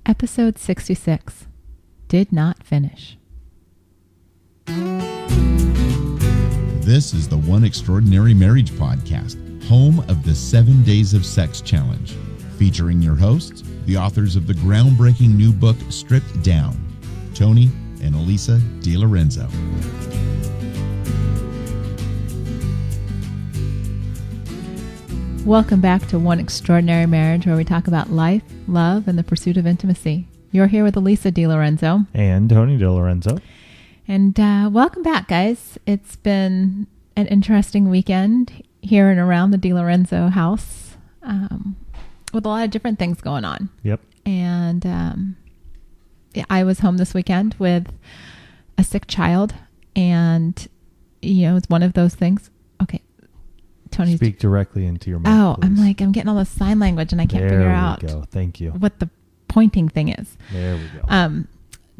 Episode 66. Did not finish. This is the One Extraordinary Marriage Podcast, home of the 7 Days of Sex Challenge, featuring your hosts, the authors of the groundbreaking new book, Stripped Down, Tony and Elisa DiLorenzo. Welcome back to One Extraordinary Marriage, where we talk about life, love, and the pursuit of intimacy. You're here with Elisa DiLorenzo. And Tony DiLorenzo. And welcome back, guys. It's been an interesting weekend here and around the DiLorenzo house with a lot of different things going on. Yep. And I was home this weekend with a sick child, and, you know, it's one of those things. Okay. Tony, speak directly into your mic. Oh, please. I'm getting all this sign language and I can't figure out There we go. Thank you. what the pointing thing is. There we go.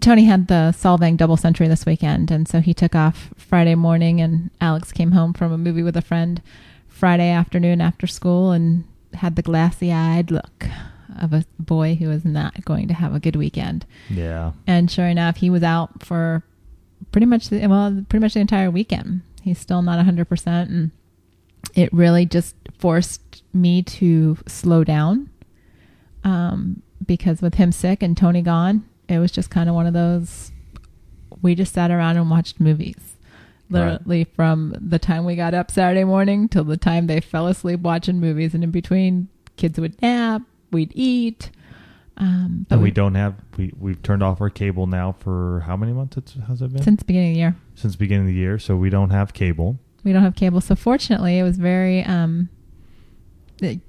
Tony had the Solvang double century this weekend, and so he took off Friday morning, and Alex came home from a movie with a friend Friday afternoon after school and had the glassy-eyed look of a boy who is not going to have a good weekend. Yeah. And sure enough, he was out for pretty much the entire weekend. He's still not 100%, and it really just forced me to slow down because with him sick and Tony gone, it was just kind of one of those, we just sat around and watched movies. Literally right. From the time we got up Saturday morning till the time they fell asleep watching movies. And in between, kids would nap, we'd eat. But we don't have, we've turned off our cable now for how many months has it been? Since the beginning of the year. Since the beginning of the year. So we don't have cable. We don't have cable. So fortunately, it was very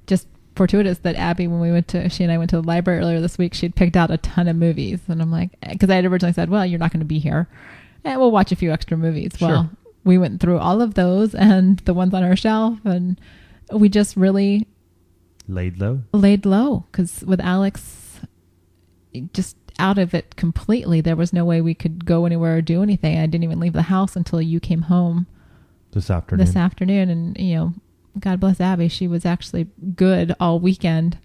just fortuitous that Abby, when she and I went to the library earlier this week, she'd picked out a ton of movies. And I'm like, because I had originally said, well, you're not going to be here, and we'll watch a few extra movies. Sure. Well, we went through all of those and the ones on our shelf, and we just really laid low because with Alex just out of it completely, there was no way we could go anywhere or do anything. I didn't even leave the house until you came home this afternoon. And, you know, God bless Abby. She was actually good all weekend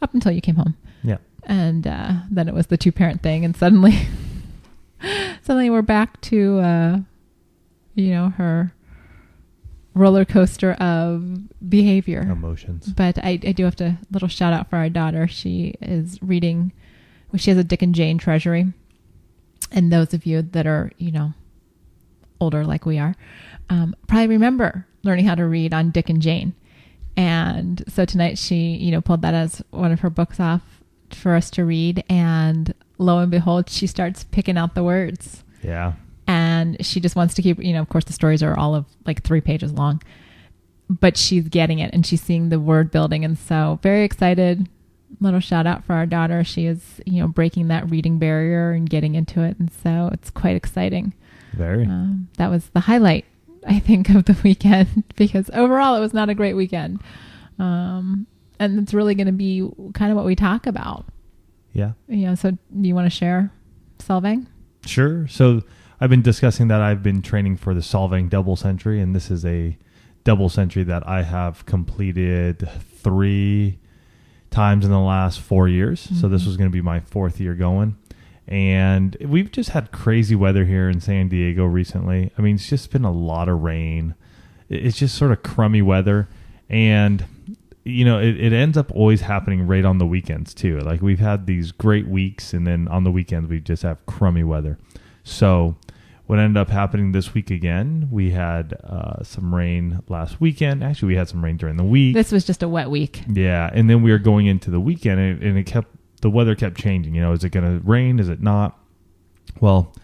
up until you came home. Yeah. And then it was the 2-parent thing. And suddenly we're back to, her roller coaster of behavior. Emotions. But I do have to, little shout out for our daughter. She is reading, she has a Dick and Jane treasury. And those of you that are, older like we are, probably remember learning how to read on Dick and Jane. And so tonight she, pulled that as one of her books off for us to read. And lo and behold, she starts picking out the words. Yeah. And she just wants to keep, of course the stories are all of like 3 pages long, but she's getting it and she's seeing the word building. And so very excited. Little shout out for our daughter. She is, breaking that reading barrier and getting into it. And so it's quite exciting. Very. That was the highlight, I think, of the weekend, because overall it was not a great weekend. And it's really going to be kind of what we talk about. Yeah. So do you want to share Solvang? Sure. So I've been discussing that I've been training for the Solvang double century, and this is a double century that I have completed 3 times in the last 4 years. Mm-hmm. So this was going to be my 4th year going. And we've just had crazy weather here in San Diego recently. I mean, it's just been a lot of rain. It's just sort of crummy weather. And, it ends up always happening right on the weekends, too. Like, we've had these great weeks, and then on the weekends, we just have crummy weather. So what ended up happening this week again, we had some rain last weekend. Actually, we had some rain during the week. This was just a wet week. Yeah. And then we were going into the weekend, and the weather kept changing. Is it going to rain? Is it not? Well,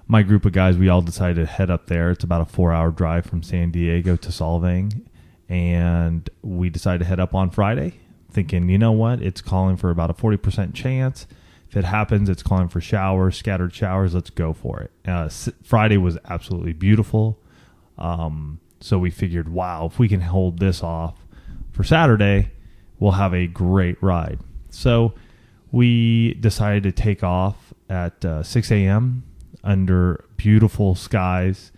my group of guys, we all decided to head up there. It's about a 4-hour drive from San Diego to Solvang. And we decided to head up on Friday thinking, you know what? It's calling for about a 40% chance. If it happens, it's calling for showers, scattered showers. Let's go for it. Friday was absolutely beautiful. So we figured, wow, if we can hold this off for Saturday, we'll have a great ride. So we decided to take off at 6 a.m. under beautiful skies,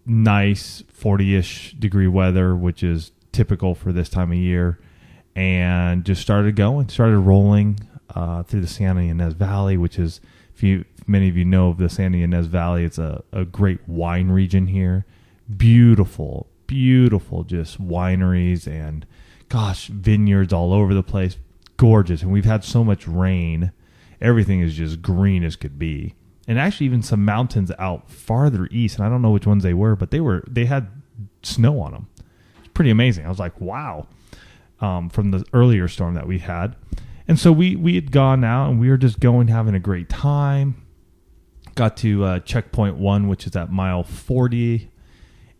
nice 40-ish degree weather, which is typical for this time of year, and just started rolling. through the Santa Ynez Valley, which is, many of you know of the Santa Ynez Valley, it's a great wine region here. Beautiful, beautiful, just wineries and, gosh, vineyards all over the place. Gorgeous. And we've had so much rain. Everything is just green as could be. And actually even some mountains out farther east, and I don't know which ones they were, but they had snow on them. It's pretty amazing. I was like, wow, from the earlier storm that we had. And so we had gone out, and we were just going, having a great time. Got to checkpoint 1, which is at mile 40,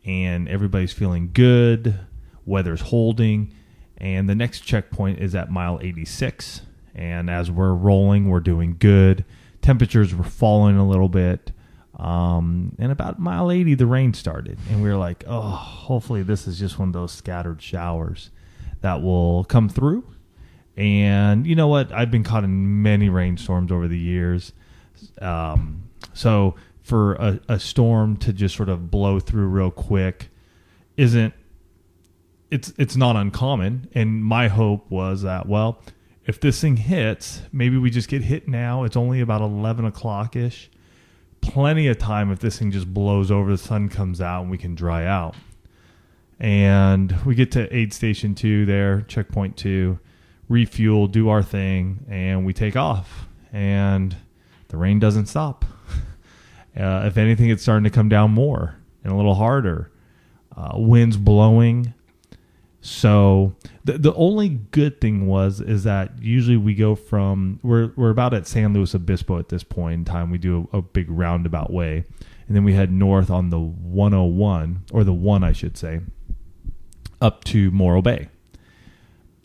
and everybody's feeling good. Weather's holding. And the next checkpoint is at mile 86. And as we're rolling, we're doing good. Temperatures were falling a little bit. And about mile 80, the rain started. And we were like, oh, hopefully this is just one of those scattered showers that will come through. And you know what? I've been caught in many rainstorms over the years. So for a storm to just sort of blow through real quick it's not uncommon. And my hope was that, well, if this thing hits, maybe we just get hit now. It's only about 11 o'clock-ish. Plenty of time if this thing just blows over, the sun comes out, and we can dry out. And we get to aid station 2 there, checkpoint 2, refuel, do our thing, and we take off. And the rain doesn't stop. If anything, it's starting to come down more and a little harder. Winds blowing. So the only good thing is that usually we go from, we're about at San Luis Obispo at this point in time. We do a big roundabout way, and then we head north on the 101, or the 1, I should say, up to Morro Bay.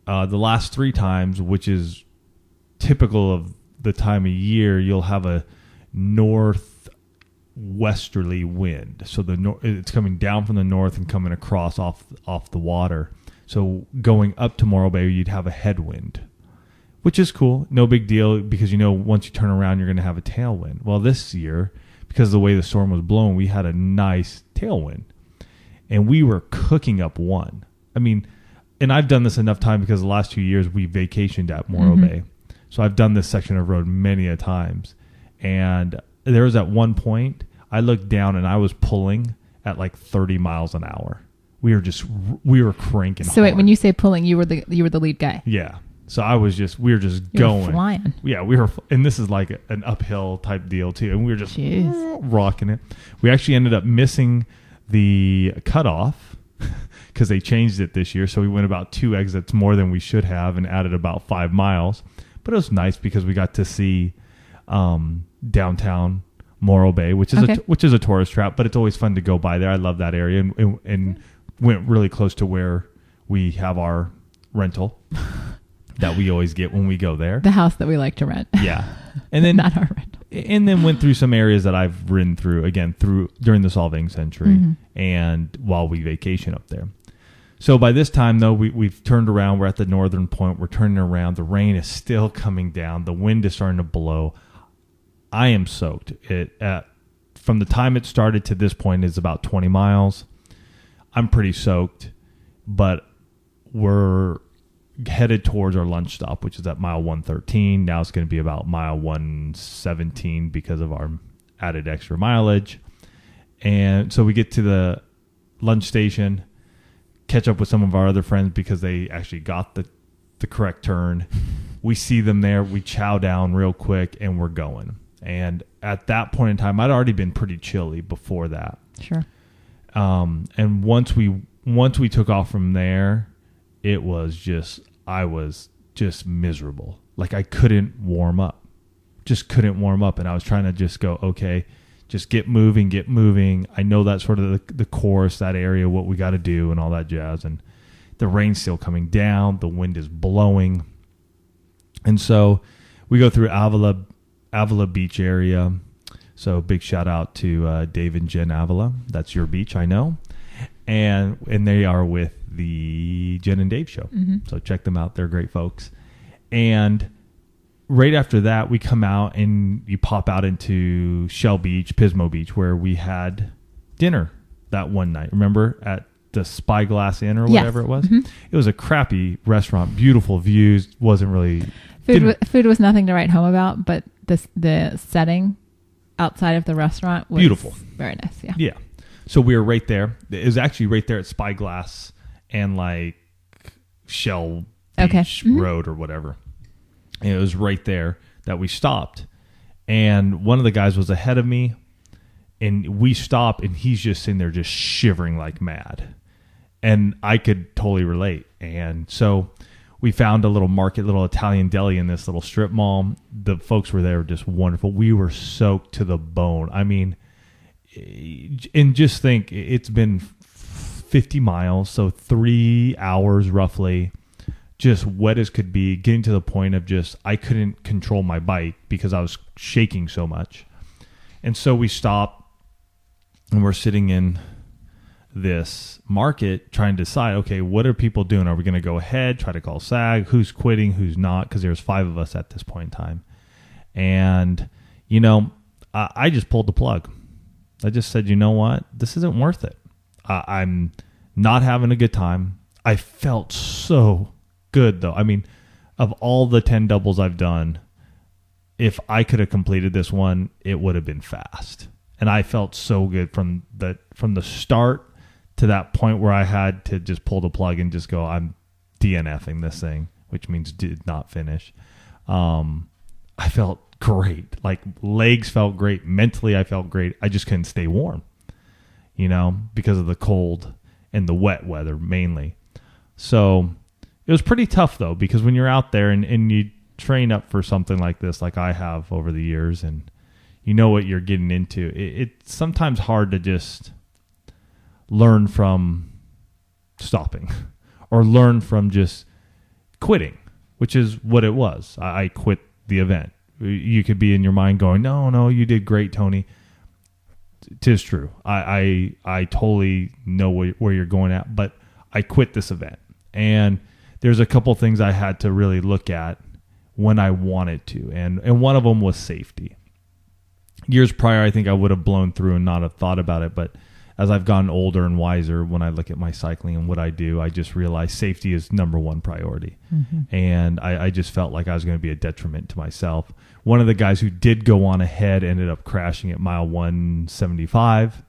The last 3 times, which is typical of the time of year, you'll have a northwesterly wind. So it's coming down from the north and coming across off the water. So going up to Morro Bay, you'd have a headwind, which is cool. No big deal, because once you turn around, you're going to have a tailwind. Well, this year, because of the way the storm was blowing, we had a nice tailwind, and we were cooking up one. I mean, and I've done this enough time because the last 2 years we vacationed at Morro Bay. So I've done this section of road many a times. And there was at one point, I looked down and I was pulling at like 30 miles an hour. We were cranking. So wait, when you say pulling, you were the lead guy. Yeah. So we were just going. Flying. Yeah, and this is like an uphill type deal too. And we were just rocking it. We actually ended up missing the cutoff because they changed it this year. So we went about 2 exits more than we should have and added about 5 miles. But it was nice because we got to see downtown Morro Bay, which is a tourist trap, but it's always fun to go by there. I love that area, and went really close to where we have our rental that we always get when we go there. The house that we like to rent. Yeah. And then not our rental. And then went through some areas that I've ridden through during the Solvang Century and while we vacation up there. So by this time, though, we've turned around. We're at the northern point. We're turning around. The rain is still coming down. The wind is starting to blow. I am soaked. From the time it started to this point is about 20 miles. I'm pretty soaked, but we're headed towards our lunch stop, which is at mile 113. Now it's going to be about mile 117 because of our added extra mileage. And so we get to the lunch station, catch up with some of our other friends because they actually got the correct turn. We see them there. We chow down real quick, and we're going. And at that point in time, I'd already been pretty chilly before that. Sure. And once we took off from there, I was just miserable. Like I couldn't warm up. And I was trying to just go, okay, just get moving. I know that's sort of the course, that area, what we got to do and all that jazz. And the rain's still coming down. The wind is blowing. And so we go through Avila Beach area. So big shout out to Dave and Jen Avila. That's your beach, I know. And they are with the Jen and Dave show. So check them out. They're great folks. And right after that, we come out and you pop out into Shell Beach, Pismo Beach, where we had dinner that one night. Remember, at the Spyglass Inn or Yes. whatever it was. Mhm. It was a crappy restaurant, beautiful views, wasn't really Food was nothing to write home about, but the setting outside of the restaurant was beautiful. very nice. Yeah. Yeah. So we were right there. It was actually right there at Spyglass and like Shell Okay. Beach Mhm. Road or whatever. And it was right there that we stopped. And one of the guys was ahead of me, and we stopped, and he's just sitting there just shivering like mad. And I could totally relate. And so we found a little market, little Italian deli in this little strip mall. The folks were there just wonderful. We were soaked to the bone. I mean, and just think, it's been 50 miles, so 3 hours roughly, just wet as could be, getting to the point of just, I couldn't control my bike because I was shaking so much. And so we stopped, and we're sitting in this market trying to decide, okay, what are people doing? Are we going to go ahead, try to call SAG? Who's quitting, who's not? Because there's 5 of us at this point in time. And, you know, I just pulled the plug. I just said, you know what? This isn't worth it. I'm not having a good time. I felt so good, though. I mean, of all the 10 doubles I've done, if I could have completed this one, it would have been fast. And I felt so good from the start to that point where I had to just pull the plug and just go, I'm DNFing this thing, which means did not finish. I felt great. Like, legs felt great. Mentally, I felt great. I just couldn't stay warm, you know, because of the cold and the wet weather mainly. So it was pretty tough, though, because when you're out there and you train up for something like this, like I have over the years, and you know what you're getting into, it's sometimes hard to just learn from stopping or learn from just quitting, which is what it was. I quit the event. You could be in your mind going, no, you did great, Tony. 'Tis true. I totally know where you're going at, but I quit this event. And there's a couple things I had to really look at when I wanted to. And one of them was safety. Years prior, I think I would have blown through and not have thought about it. But as I've gotten older and wiser, when I look at my cycling and what I do, I just realize safety is number one priority. Mm-hmm. And I just felt like I was going to be a detriment to myself. One of the guys who did go on ahead ended up crashing at mile 175.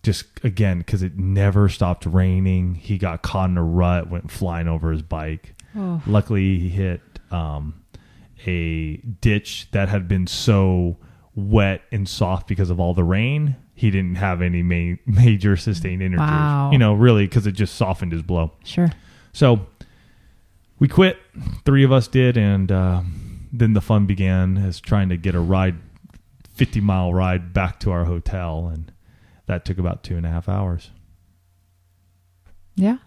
Just again, because it never stopped raining. He got caught in a rut, went flying over his bike. Oh. Luckily, he hit a ditch that had been so wet and soft because of all the rain. He didn't have any major sustained injuries. Wow. You know, really, because it just softened his blow. Sure. So we quit. 3 of us did, and then the fun began as trying to get a ride, 50-mile ride back to our hotel, and that took about 2.5 hours. Yeah.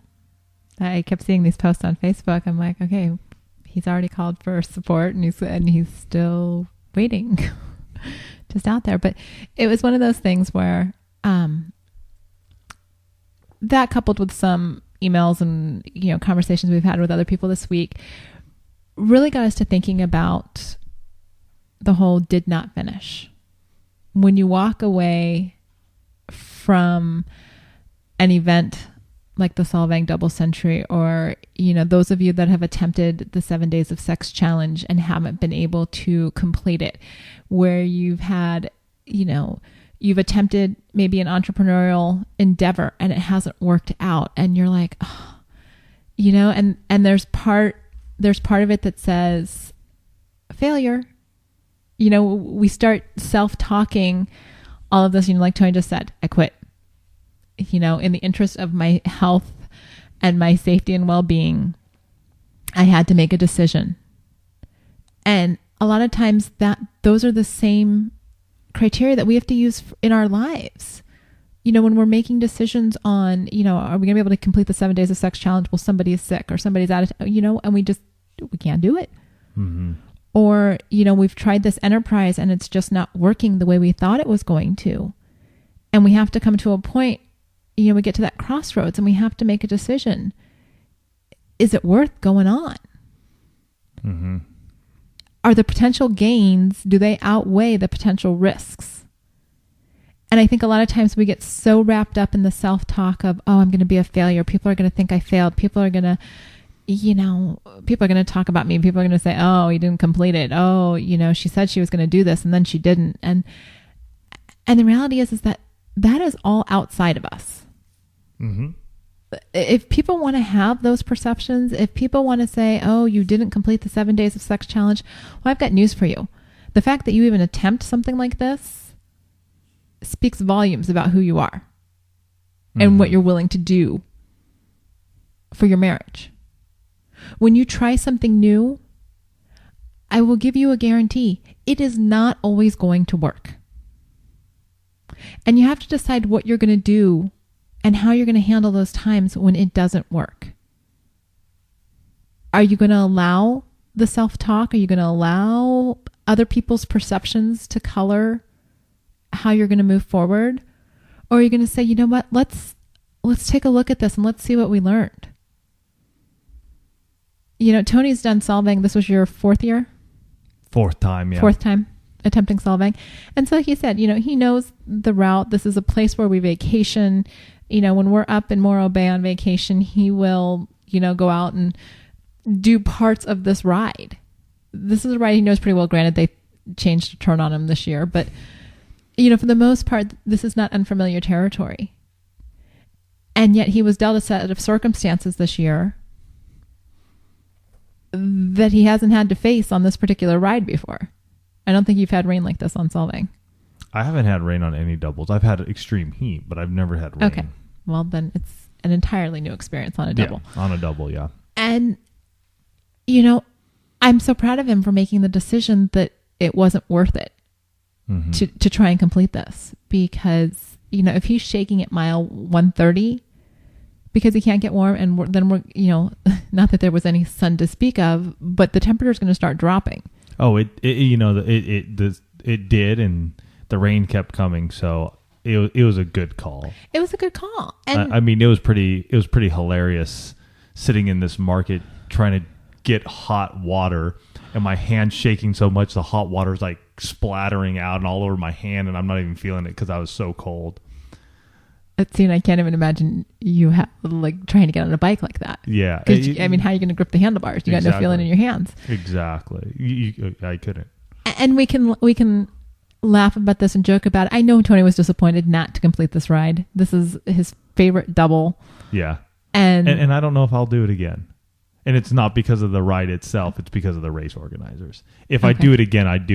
I kept seeing these posts on Facebook. I'm like, okay, he's already called for support, and he's still waiting, just out there. But it was one of those things where that, coupled with some emails and conversations we've had with other people this week, really got us to thinking about the whole did not finish. When you walk away from an event like the Solvang Double Century, or, those of you that have attempted the 7 Days of Sex Challenge and haven't been able to complete it, where you've had, you've attempted maybe an entrepreneurial endeavor and it hasn't worked out, and you're like, oh, and there's part of it that says failure. We start self-talking all of this, like Tony just said, I quit. In the interest of my health and my safety and well-being, I had to make a decision. And a lot of times those are the same criteria that we have to use in our lives. When we're making decisions on, are we going to be able to complete the 7 Days of Sex Challenge? Well, somebody is sick or somebody's out of, and we can't do it. Mm-hmm. Or, we've tried this enterprise and it's just not working the way we thought it was going to. And we have to come to a point, we get to that crossroads and we have to make a decision. Is it worth going on? Mm-hmm. Are the potential gains, do they outweigh the potential risks? And I think a lot of times we get so wrapped up in the self-talk of, oh, I'm going to be a failure. People are going to think I failed. People are going to, people are going to talk about me. People are going to say, oh, you didn't complete it. Oh, she said she was going to do this and then she didn't. And the reality is that is all outside of us. Mm-hmm. If people want to have those perceptions, if people want to say, oh, you didn't complete the 7 days of sex challenge, well, I've got news for you. The fact that you even attempt something like this speaks volumes about who you are and what you're willing to do for your marriage. When you try something new, I will give you a guarantee. It is not always going to work. And you have to decide what you're going to do and how you're going to handle those times when it doesn't work. Are you going to allow the self-talk? Are you going to allow other people's perceptions to color how you're going to move forward? Or are you going to say, you know what, let's take a look at this and let's see what we learned. Tony's done solving. This was your fourth year? Fourth time, yeah. Fourth time attempting solving. And so he said, he knows the route. This is a place where we vacation. When we're up in Morro Bay on vacation, he will, go out and do parts of this ride. This is a ride he knows pretty well. Granted, they changed a turn on him this year, but for the most part, this is not unfamiliar territory. And yet he was dealt a set of circumstances this year that he hasn't had to face on this particular ride before. I don't think you've had rain like this on solving. I haven't had rain on any doubles. I've had extreme heat, but I've never had rain. Okay. Well, then it's an entirely new experience on a double. Yeah, on a double, yeah. And, I'm so proud of him for making the decision that it wasn't worth it to try and complete this. Because, if he's shaking at mile 130 because he can't get warm, and then we're, not that there was any sun to speak of, but the temperature is going to start dropping. Oh, it did, and the rain kept coming, so it was a good call. It was a good call. And it was pretty hilarious sitting in this market trying to get hot water, and my hand shaking so much the hot water's like splattering out and all over my hand, and I'm not even feeling it because I was so cold. I can't even imagine you trying to get on a bike like that. Yeah. How are you going to grip the handlebars? You got no feeling in your hands. Exactly. I couldn't. And we can laugh about this and joke about it. I know Tony was disappointed not to complete this ride. This is his favorite double. Yeah. And I don't know if I'll do it again. And it's not because of the ride itself. It's because of the race organizers. If I do it again, I'd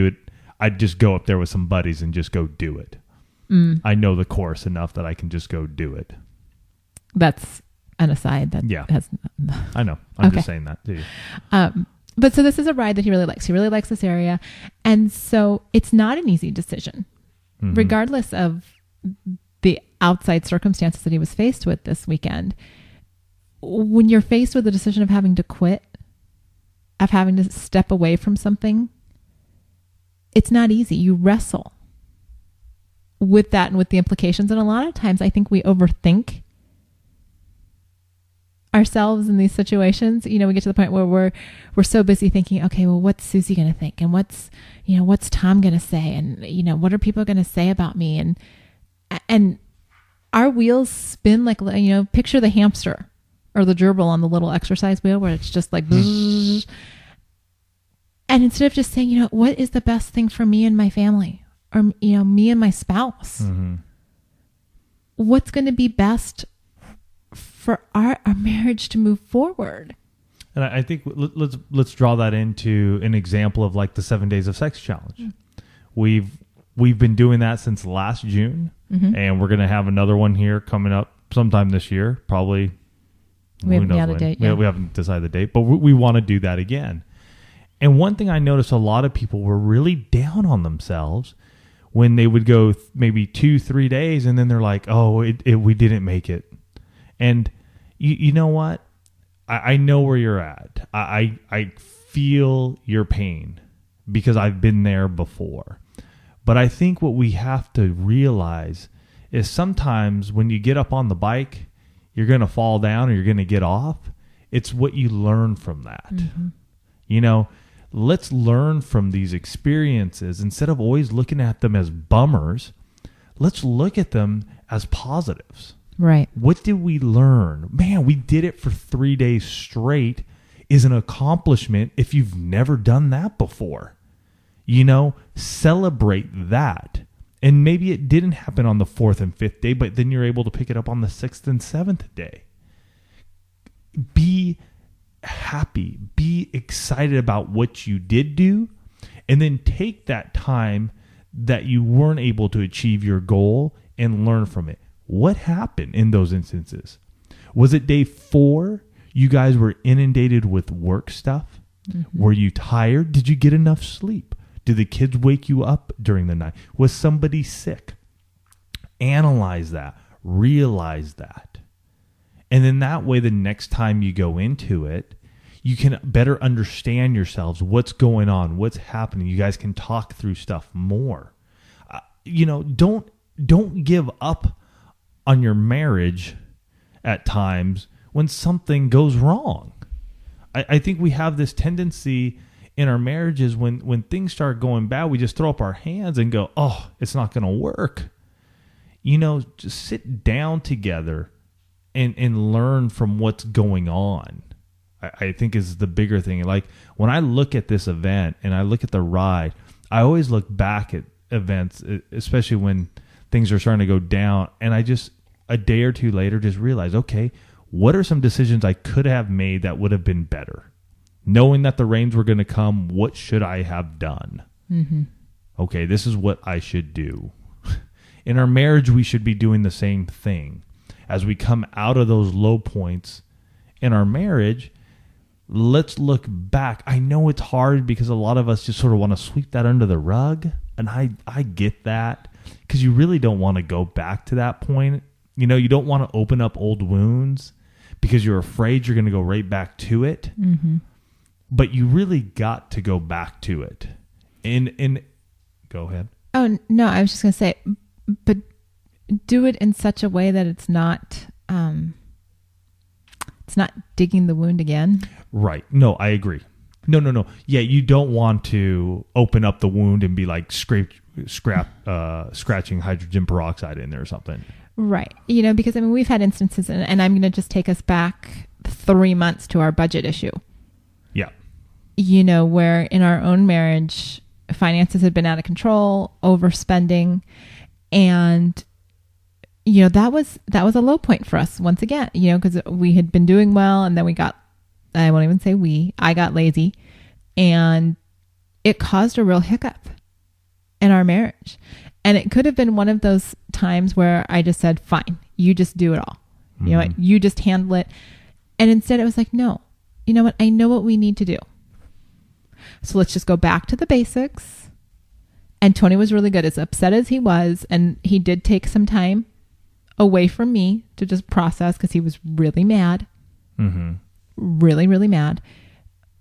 just go up there with some buddies and just go do it. I know the course enough that I can just go do it. That's an aside. I know. I'm just saying that to you. But so this is a ride that he really likes. He really likes this area. And so it's not an easy decision, regardless of the outside circumstances that he was faced with this weekend. When you're faced with the decision of having to quit, of having to step away from something, it's not easy. You wrestle with that and with the implications. And a lot of times I think we overthink ourselves in these situations. We get to the point where we're so busy thinking, okay, well, what's Susie going to think? And what's Tom going to say? And, what are people going to say about me? And our wheels spin like, picture the hamster or the gerbil on the little exercise wheel where it's just like, and instead of just saying, what is the best thing for me and my family? Or, me and my spouse. What's going to be best for our marriage to move forward? And I think let's draw that into an example of like the 7 days of sex challenge. We've been doing that since last June, and we're going to have another one here coming up sometime this year. Probably. We haven't got a date yet. We haven't decided the date, but we want to do that again. And one thing I noticed, a lot of people were really down on themselves when they would go maybe 2-3 days, and then they're like, "Oh, we didn't make it." And you know what? I know where you're at. I feel your pain because I've been there before. But I think what we have to realize is sometimes when you get up on the bike, you're going to fall down or you're going to get off. It's what you learn from that. Let's learn from these experiences instead of always looking at them as bummers. let's look at them as positives. Right. What did we learn? Man, we did it for 3 days straight is an accomplishment if you've never done that before. Celebrate that. And maybe it didn't happen on the 4th and 5th day, but then you're able to pick it up on the 6th and 7th day. Be happy. Be excited about what you did do. And then take that time that you weren't able to achieve your goal and learn from it. What happened in those instances? Was it day 4? You guys were inundated with work stuff? Mm-hmm. Were you tired? Did you get enough sleep? Did the kids wake you up during the night? Was somebody sick? Analyze that. Realize that. And then that way, the next time you go into it, you can better understand yourselves, what's going on, what's happening. You guys can talk through stuff more. Don't give up on your marriage at times when something goes wrong. I think we have this tendency in our marriages when things start going bad, we just throw up our hands and go, oh, it's not going to work. Just sit down together and learn from what's going on. I think is the bigger thing. Like when I look at this event and I look at the ride, I always look back at events, especially when things are starting to go down. And I just, a day or two later, just realize, okay, what are some decisions I could have made that would have been better? Knowing that the rains were going to come, what should I have done? Mm-hmm. Okay, this is what I should do. In our marriage, we should be doing the same thing. As we come out of those low points in our marriage, let's look back. I know it's hard because a lot of us just sort of want to sweep that under the rug. And I get that because you really don't want to go back to that point. You don't want to open up old wounds because you're afraid you're going to go right back to it. Mm-hmm. But you really got to go back to it. And go ahead. Oh, no, I was just going to say, but do it in such a way that it's not digging the wound again. Right. No, I agree. No. Yeah, you don't want to open up the wound and be like scratching hydrogen peroxide in there or something. Right. Because we've had instances, and I'm going to just take us back 3 months to our budget issue. Yeah. Where in our own marriage, finances had been out of control, overspending, and that was a low point for us once again, because we had been doing well, and then I won't even say I got lazy, and it caused a real hiccup in our marriage. And it could have been one of those times where I just said, fine, you just do it all. Mm-hmm. You know what? You just handle it. And instead it was like, no, you know what? I know what we need to do. So let's just go back to the basics. And Tony was really good, as upset as he was. And he did take some time away from me to just process because he was really mad. Mm-hmm. Really, really mad.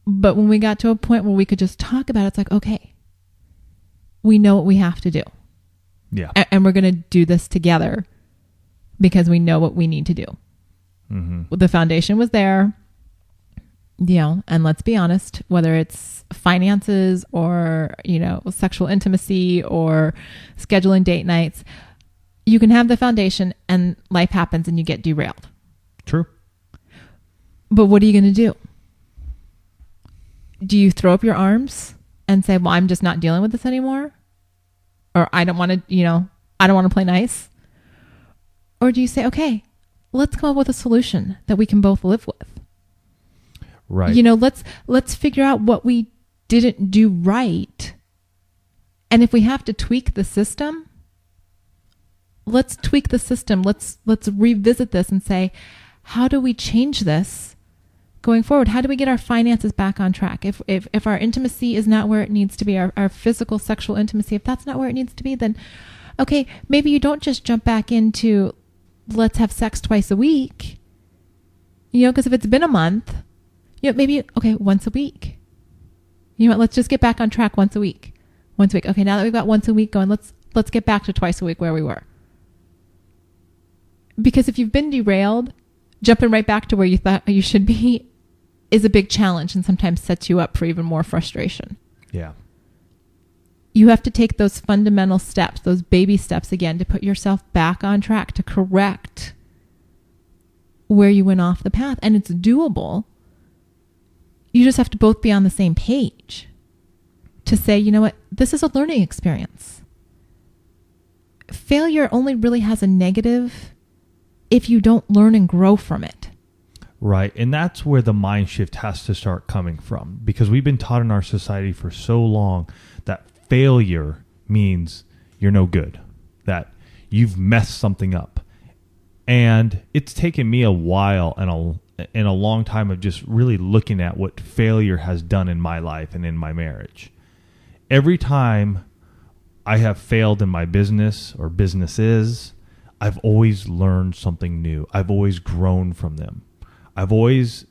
But when we got to a point where we could just talk about it, it's like, okay, we know what we have to do. Yeah. And we're going to do this together because we know what we need to do. Mm-hmm. The foundation was there, and let's be honest, whether it's finances or, sexual intimacy or scheduling date nights, you can have the foundation and life happens and you get derailed. True. But what are you going to do? Do you throw up your arms and say, well, I'm just not dealing with this anymore? Or I don't want to, I don't want to play nice? Or do you say, okay, let's come up with a solution that we can both live with? Right. Let's figure out what we didn't do right. And if we have to tweak the system, let's tweak the system. Let's revisit this and say, how do we change this going forward? How do we get our finances back on track? If our intimacy is not where it needs to be, our physical sexual intimacy, if that's not where it needs to be, then okay, maybe you don't just jump back into let's have sex twice a week, because if it's been a month, maybe, okay, once a week, let's just get back on track once a week. Okay, now that we've got once a week going, let's get back to twice a week where we were. Because if you've been derailed, jumping right back to where you thought you should be is a big challenge and sometimes sets you up for even more frustration. Yeah. You have to take those fundamental steps, those baby steps again, to put yourself back on track, to correct where you went off the path. And it's doable. You just have to both be on the same page to say, you know what, this is a learning experience. Failure only really has a negative if you don't learn and grow from it. Right. And that's where the mind shift has to start coming from, because we've been taught in our society for so long that failure means you're no good, that you've messed something up. And it's taken me a while and a long time of just really looking at what failure has done in my life and in my marriage. Every time I have failed in my business or businesses, I've always learned something new. I've always grown from them. I've always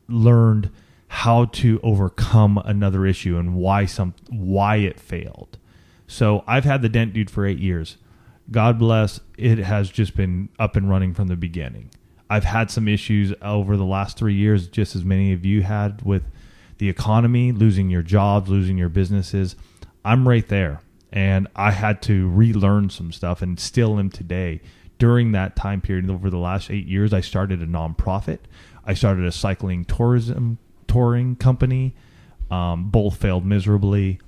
learned how to overcome another issue and why it failed. So I've had the Dent Dude for 8 years. God bless, it has just been up and running from the beginning. I've had some issues over the last 3 years, just as many of you had, with the economy, losing your jobs, losing your businesses. I'm right there. And I had to relearn some stuff, and still am today. During that time period, over the last 8 years, I started a nonprofit. I started a cycling touring company. Both failed miserably.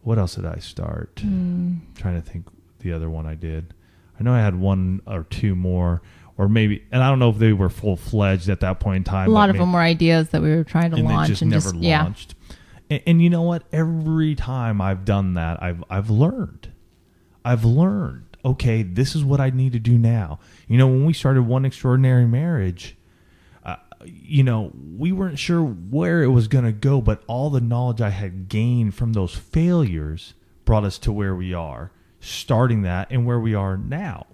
What else did I start? Trying to think the other one I did. I know I had one or two more, or maybe, and I don't know if they were full-fledged at that point in time. A lot of them were ideas that we were trying to launch, and just never launched. And you know what? Every time I've done that, I've learned. Okay, this is what I need to do now. You know, when we started One Extraordinary Marriage, we weren't sure where it was going to go, but all the knowledge I had gained from those failures brought us to where we are, starting that, and where we are now.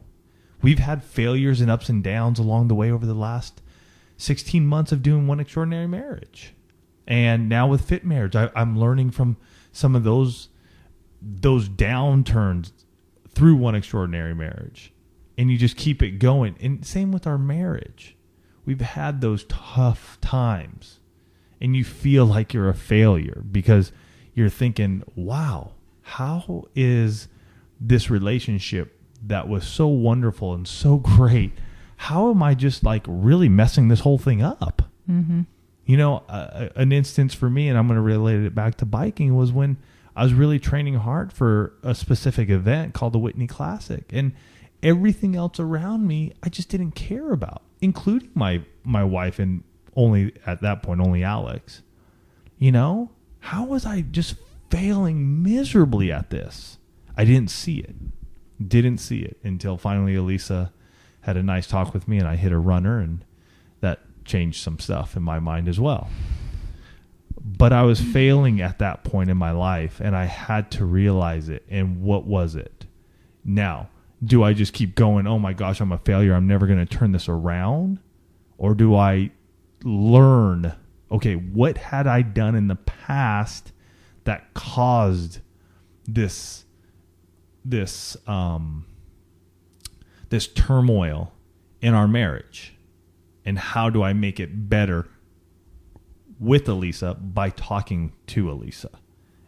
We've had failures and ups and downs along the way over the last 16 months of doing One Extraordinary Marriage. And now with Fit Marriage, I'm learning from some of those downturns through One Extraordinary Marriage. And you just keep it going. And same with our marriage. We've had those tough times. And you feel like you're a failure because you're thinking, wow, how is this relationship that was so wonderful and so great, how am I just like really messing this whole thing up? Mm-hmm. You know, an instance for me, and I'm going to relate it back to biking, was when I was really training hard for a specific event called the Whitney Classic. And everything else around me, I just didn't care about, including my wife and only, at that point, only Alex. You know, how was I just failing miserably at this? I didn't see it. Didn't see it until finally Elisa had a nice talk with me and I hit a runner, and that changed some stuff in my mind as well. But I was failing at that point in my life, and I had to realize it. And what was it? Now, do I just keep going, oh my gosh, I'm a failure, I'm never going to turn this around? Or do I learn, okay, what had I done in the past that caused this turmoil in our marriage? And how do I make it better with Elisa by talking to Elisa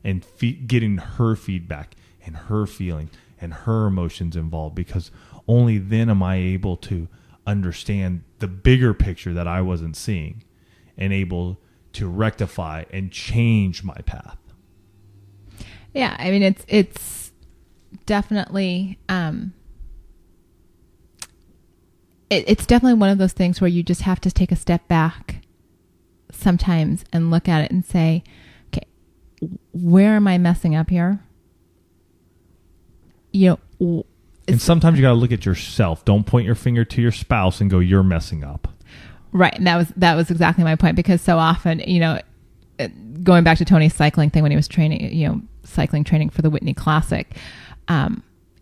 and getting her feedback and her feeling and her emotions involved? Because only then am I able to understand the bigger picture that I wasn't seeing and able to rectify and change my path. Yeah, I mean, it's definitely it's definitely one of those things where you just have to take a step back sometimes and look at it and say, okay, where am I messing up here? You know, and sometimes you got to look at yourself. Don't point your finger to your spouse and go, you're messing up. Right. And that was exactly my point, because so often, you know, going back to Tony's cycling thing when he was training, you know, cycling training for the Whitney Classic,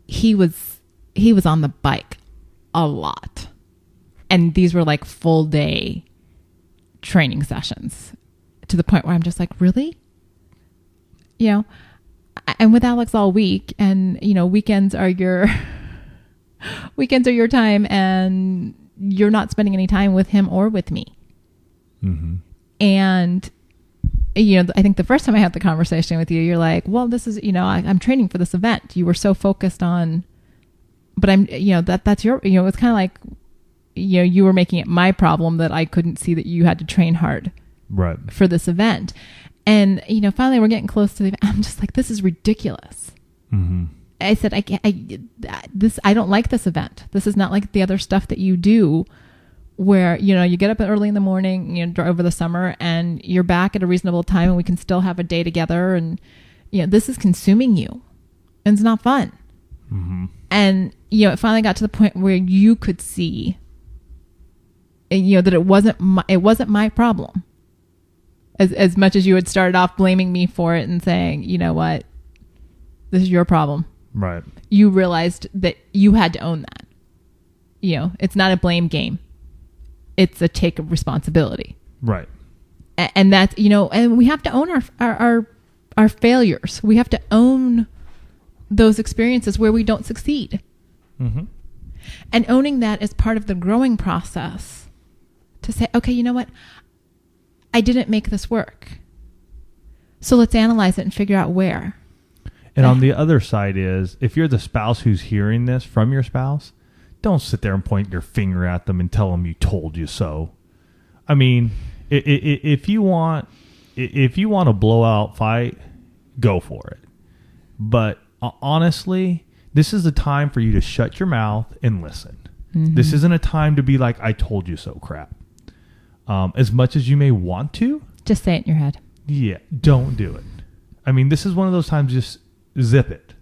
he was on the bike a lot. And these were like full day training sessions, to the point where I'm just like, really? You know, I'm with Alex all week, and, you know, weekends are your time, and you're not spending any time with him or with me. Mm-hmm. And I think the first time I had the conversation with you, you're like, well, this is, I'm training for this event. You were so focused on, but I'm, that's your, it's kind of like, you were making it my problem that I couldn't see that you had to train hard right for this event. And, finally we're getting close to the event. I'm just like, this is ridiculous. Mm-hmm. I said, I don't like this event. This is not like the other stuff that you do where, you get up early in the morning, over the summer, and you're back at a reasonable time and we can still have a day together. And, this is consuming you and it's not fun. Mm-hmm. And, it finally got to the point where you could see, that it wasn't my problem. As much as you had started off blaming me for it and saying, you know what, this is your problem. Right. You realized that you had to own that. It's not a blame game. It's a take of responsibility. Right. And that's, and we have to own our failures. We have to own those experiences where we don't succeed. Mm-hmm. And owning that is part of the growing process to say, okay, you know what? I didn't make this work. So let's analyze it and figure out where. And on the other side is, if you're the spouse who's hearing this from your spouse, don't sit there and point your finger at them and tell them you told you so. I mean, if you want a blowout fight, go for it. But honestly, this is a time for you to shut your mouth and listen. Mm-hmm. This isn't a time to be like, I told you so crap. As much as you may want to. Just say it in your head. Yeah, don't do it. I mean, this is one of those times, just zip it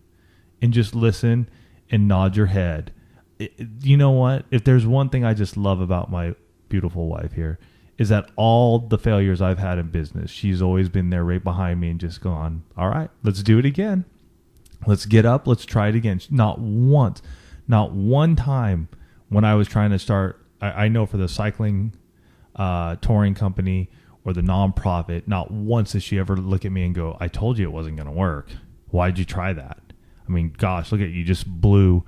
and just listen and nod your head. You know what? If there's one thing I just love about my beautiful wife here, is that all the failures I've had in business, she's always been there right behind me and just gone, all right, let's do it again. Let's get up. Let's try it again. Not once, not one time when I was trying to start, I know for the cycling touring company or the nonprofit, not once did she ever look at me and go, I told you it wasn't going to work. Why'd you try that? I mean, gosh, look at you, just blew.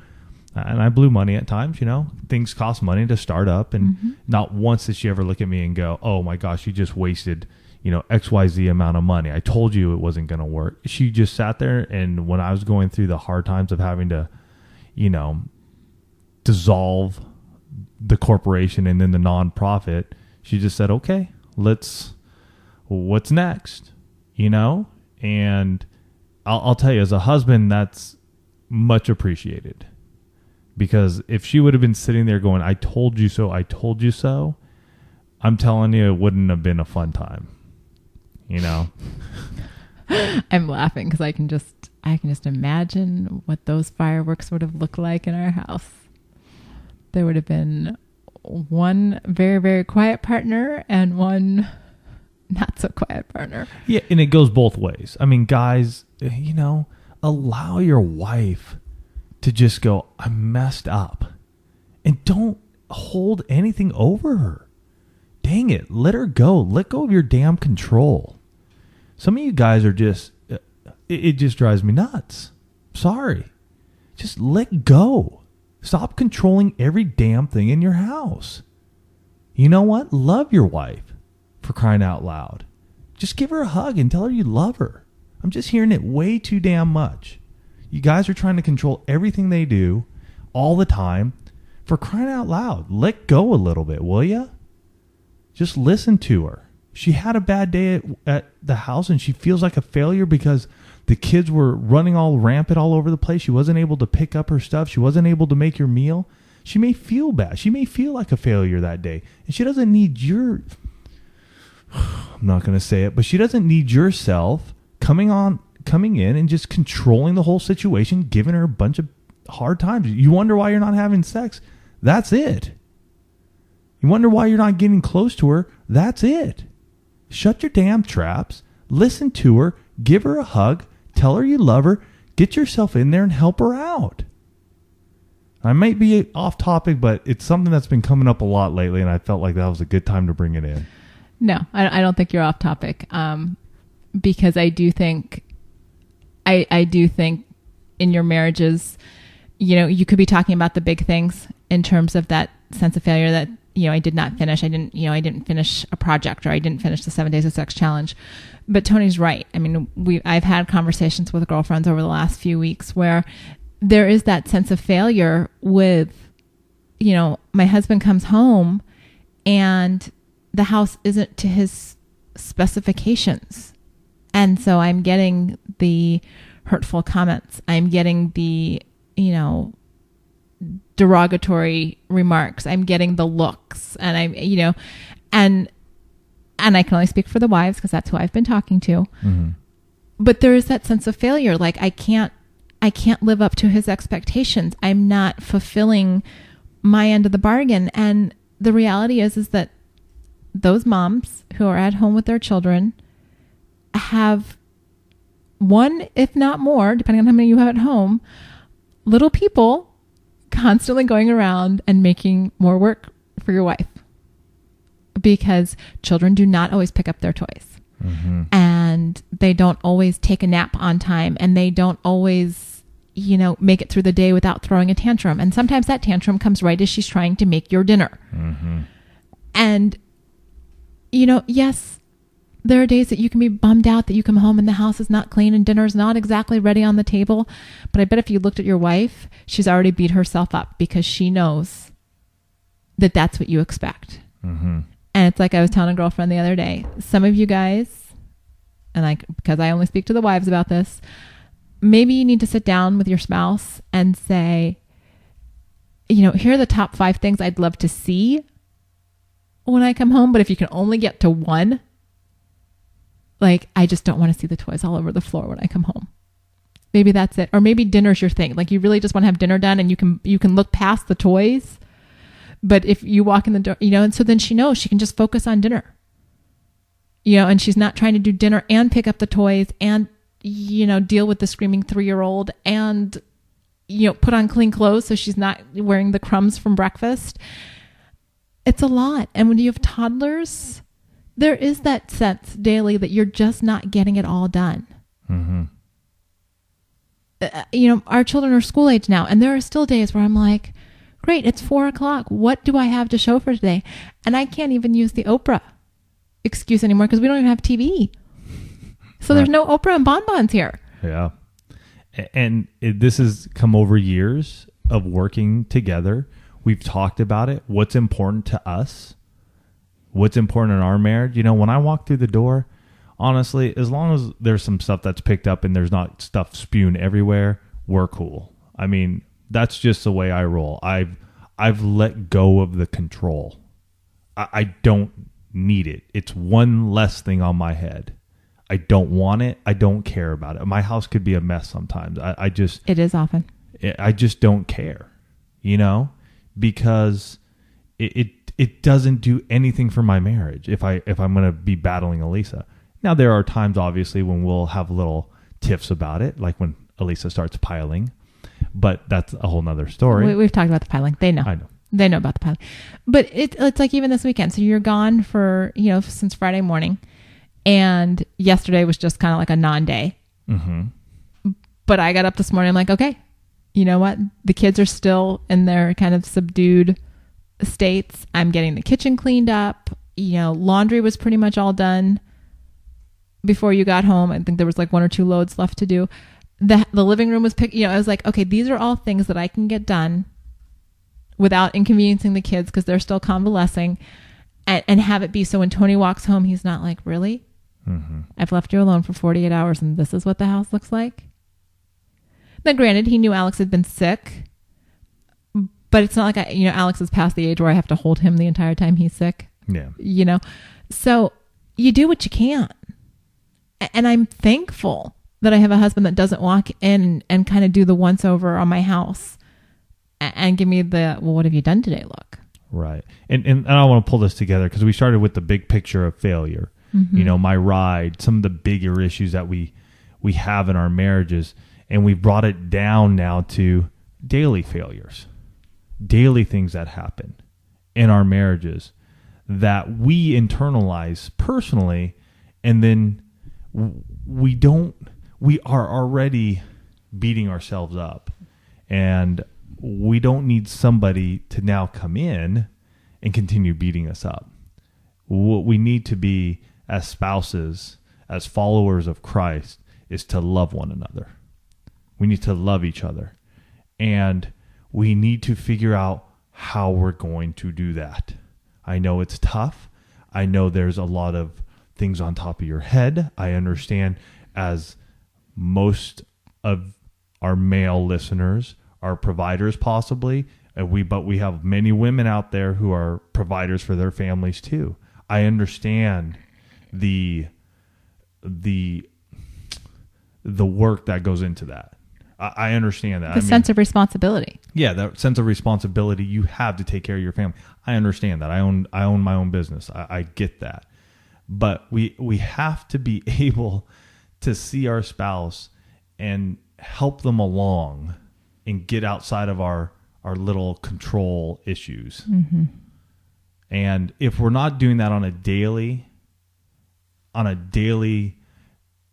And I blew money at times, things cost money to start up. And mm-hmm. not once did she ever look at me and go, oh my gosh, you just wasted, XYZ amount of money. I told you it wasn't going to work. She just sat there. And when I was going through the hard times of having to, dissolve the corporation and then the nonprofit, she just said, okay, what's next? And I'll tell you, as a husband, that's much appreciated. Because if she would have been sitting there going, I told you so, I'm telling you, it wouldn't have been a fun time. I'm laughing because I can just imagine what those fireworks would have looked like in our house. There would have been one very, very quiet partner and one not so quiet partner. Yeah, and it goes both ways. I mean, guys, allow your wife to just go, I messed up. And don't hold anything over her. Dang it. Let her go. Let go of your damn control. Some of you guys are just, it just drives me nuts. Sorry. Just let go. Stop controlling every damn thing in your house. You know what? Love your wife, for crying out loud. Just give her a hug and tell her you love her. I'm just hearing it way too damn much. You guys are trying to control everything they do all the time. For crying out loud, let go a little bit, will ya? Just listen to her. She had a bad day at the house and she feels like a failure because the kids were running all rampant all over the place. She wasn't able to pick up her stuff. She wasn't able to make your meal. She may feel bad. She may feel like a failure that day. And she doesn't need your... I'm not going to say it, but she doesn't need yourself coming in and just controlling the whole situation, giving her a bunch of hard times. You wonder why you're not having sex. That's it. You wonder why you're not getting close to her. That's it. Shut your damn traps. Listen to her. Give her a hug. Tell her you love her. Get yourself in there and help her out. I might be off topic, but it's something that's been coming up a lot lately, and I felt like that was a good time to bring it in. No, I don't think you're off topic, because I do think in your marriages, you could be talking about the big things in terms of that sense of failure that I did not finish. I didn't finish a project, or I didn't finish the 7 Days of Sex challenge. But Tony's right. I mean, I've had conversations with girlfriends over the last few weeks where there is that sense of failure with, my husband comes home and the house isn't to his specifications. And so I'm getting the hurtful comments. I'm getting the, derogatory remarks. I'm getting the looks, and and I can only speak for the wives because that's who I've been talking to. Mm-hmm. But there is that sense of failure. Like I can't live up to his expectations. I'm not fulfilling my end of the bargain. And the reality is that those moms who are at home with their children have one, if not more, depending on how many you have at home, little people constantly going around and making more work for your wife, because children do not always pick up their toys. Mm-hmm. And they don't always take a nap on time, and they don't always, make it through the day without throwing a tantrum. And sometimes that tantrum comes right as she's trying to make your dinner. Mm-hmm. And, yes, there are days that you can be bummed out that you come home and the house is not clean and dinner's not exactly ready on the table. But I bet if you looked at your wife, she's already beat herself up because she knows that that's what you expect. Mm-hmm. And it's like I was telling a girlfriend the other day, some of you guys, and because I only speak to the wives about this, maybe you need to sit down with your spouse and say, here are the top 5 things I'd love to see when I come home. But if you can only get to one, like, I just don't want to see the toys all over the floor when I come home. Maybe that's it. Or maybe dinner's your thing. Like, you really just want to have dinner done and you can look past the toys. But if you walk in the door, and so then she knows she can just focus on dinner, and she's not trying to do dinner and pick up the toys and, deal with the screaming 3-year-old and, put on clean clothes so she's not wearing the crumbs from breakfast. It's a lot. And when you have toddlers, there is that sense daily that you're just not getting it all done. Mm-hmm. Our children are school age now, and there are still days where I'm like, great, it's 4:00. What do I have to show for today? And I can't even use the Oprah excuse anymore because we don't even have TV. So there's no Oprah and bonbons here. Yeah. And this has come over years of working together. We've talked about it. What's important to us? What's important in our marriage? When I walk through the door, honestly, as long as there's some stuff that's picked up and there's not stuff spewing everywhere, we're cool. I mean, that's just the way I roll. I've let go of the control. I don't need it. It's one less thing on my head. I don't want it. I don't care about it. My house could be a mess sometimes. It is often. I just don't care, because it doesn't do anything for my marriage if I'm going to be battling Elisa. Now, there are times, obviously, when we'll have little tiffs about it, like when Elisa starts piling, but that's a whole nother story. We've talked about the piling. They know. I know. They know about the piling. But it's like even this weekend. So you're gone for, since Friday morning, and yesterday was just kind of like a non-day. Mm-hmm. But I got up this morning. I'm like, okay, you know what? The kids are still in their kind of subdued states. I'm getting the kitchen cleaned up. Laundry was pretty much all done before you got home. I think there was like 1 or 2 loads left to do. The living room was picked. I was like, okay, these are all things that I can get done without inconveniencing the kids because they're still convalescing, and have it be so when Tony walks home, he's not like, really? Mm-hmm. I've left you alone for 48 hours and this is what the house looks like? Now, granted, he knew Alex had been sick, but it's not like Alex is past the age where I have to hold him the entire time he's sick. Yeah. So you do what you can. And I'm thankful that I have a husband that doesn't walk in and kind of do the once over on my house and give me the, well, what have you done today look. Right. And I want to pull this together because we started with the big picture of failure. Mm-hmm. My ride, some of the bigger issues that we have in our marriages, and we brought it down now to daily failures, daily things that happen in our marriages that we internalize personally, and then we are already beating ourselves up, and we don't need somebody to now come in and continue beating us up. What we need to be as spouses, as followers of Christ, is to love one another. We need to love each other. And we need to figure out how we're going to do that. I know it's tough. I know there's a lot of things on top of your head. I understand, as most of our male listeners are providers possibly, but we have many women out there who are providers for their families too. I understand the work that goes into that. I understand that. The sense of responsibility. Yeah, that sense of responsibility you have to take care of your family. I understand that. I own my own business. I get that. But we have to be able to see our spouse and help them along and get outside of our little control issues. Mm-hmm. And if we're not doing that on a daily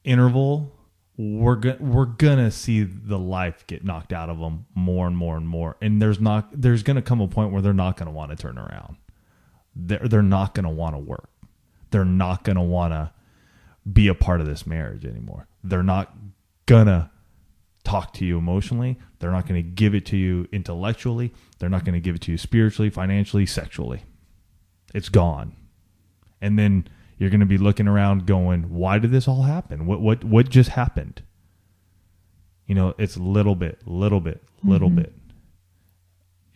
interval, we're gonna see the life get knocked out of them more and more and more. And there's gonna come a point where they're not gonna want to turn around. They're not gonna want to work. They're not gonna want to be a part of this marriage anymore. They're not gonna talk to you emotionally. They're not gonna give it to you intellectually. They're not gonna give it to you spiritually, financially, sexually. It's gone. And then you're going to be looking around going, why did this all happen? What just happened? You know, it's little bit.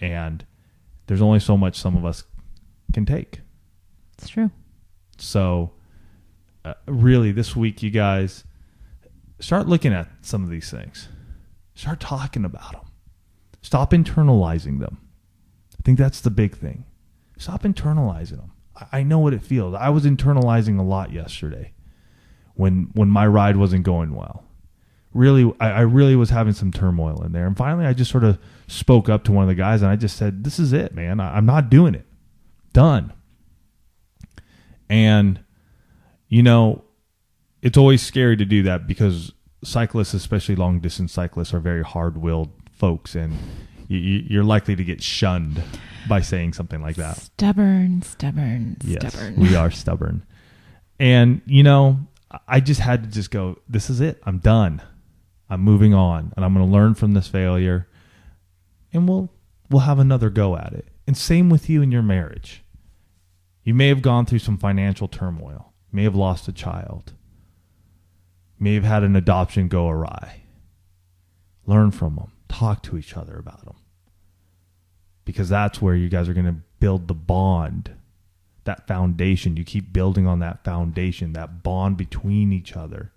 And there's only so much some of us can take. It's true. So really this week, you guys start looking at some of these things. Start talking about them. Stop internalizing them. I think that's the big thing. Stop internalizing them. I know what it feels. I was internalizing a lot yesterday when my ride wasn't going well. Really, I really was having some turmoil in there. And finally, I just sort of spoke up to one of the guys, and I just said, this is it, man. I'm not doing it. Done. And, you know, it's always scary to do that because cyclists, especially long-distance cyclists, are very hard-willed folks, and you're likely to get shunned by saying something like that. Stubborn. Yes, we are stubborn. And, you know, I just had to just go, this is it. I'm done. I'm moving on. And I'm going to learn from this failure. And we'll have another go at it. And same with you in your marriage. You may have gone through some financial turmoil. You may have lost a child. You may have had an adoption go awry. Learn from them. Talk to each other about them. Because that's where you guys are going to build the bond, that foundation. You keep building on that foundation, that bond between each other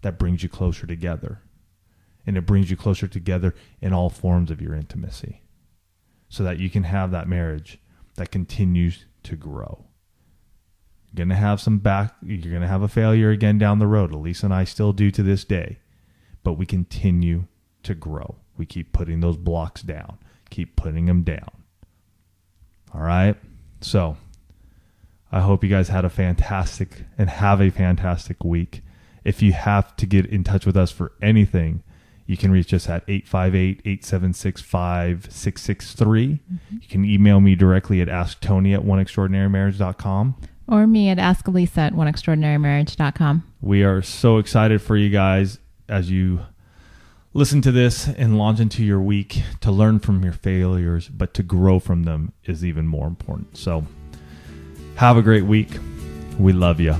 that brings you closer together. And it brings you closer together in all forms of your intimacy so that you can have that marriage that continues to grow. You're going to have you're going to have a failure again down the road. Elisa and I still do to this day, but we continue to grow. We keep putting those blocks down. Keep putting them down. All right. So I hope you guys had have a fantastic week. If you have to get in touch with us for anything, you can reach us at 858-876-5663. Mm-hmm. You can email me directly at asktony@oneextraordinarymarriage.com. Or me at askalisa at oneextraordinarymarriage.com. We are so excited for you guys as you listen to this and launch into your week. To learn from your failures, but to grow from them is even more important. So have a great week. We love you.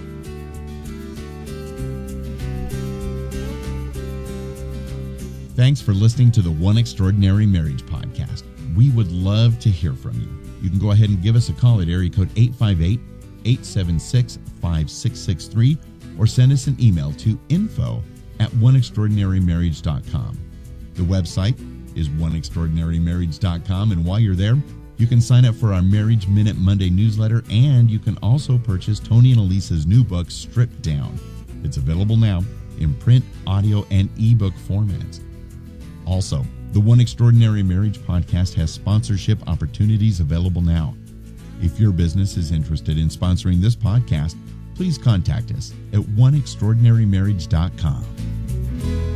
Thanks for listening to the One Extraordinary Marriage podcast. We would love to hear from you. You can go ahead and give us a call at area code 858-876-5663 or send us an email to info@oneextraordinarymarriage.com. The website is oneextraordinarymarriage.com, and while you're there, you can sign up for our Marriage Minute Monday newsletter, and you can also purchase Tony and Elisa's new book, Stripped Down. It's available now in print, audio, and ebook formats. Also, the One Extraordinary Marriage podcast has sponsorship opportunities available now. If your business is interested in sponsoring this podcast, please contact us at oneextraordinarymarriage.com.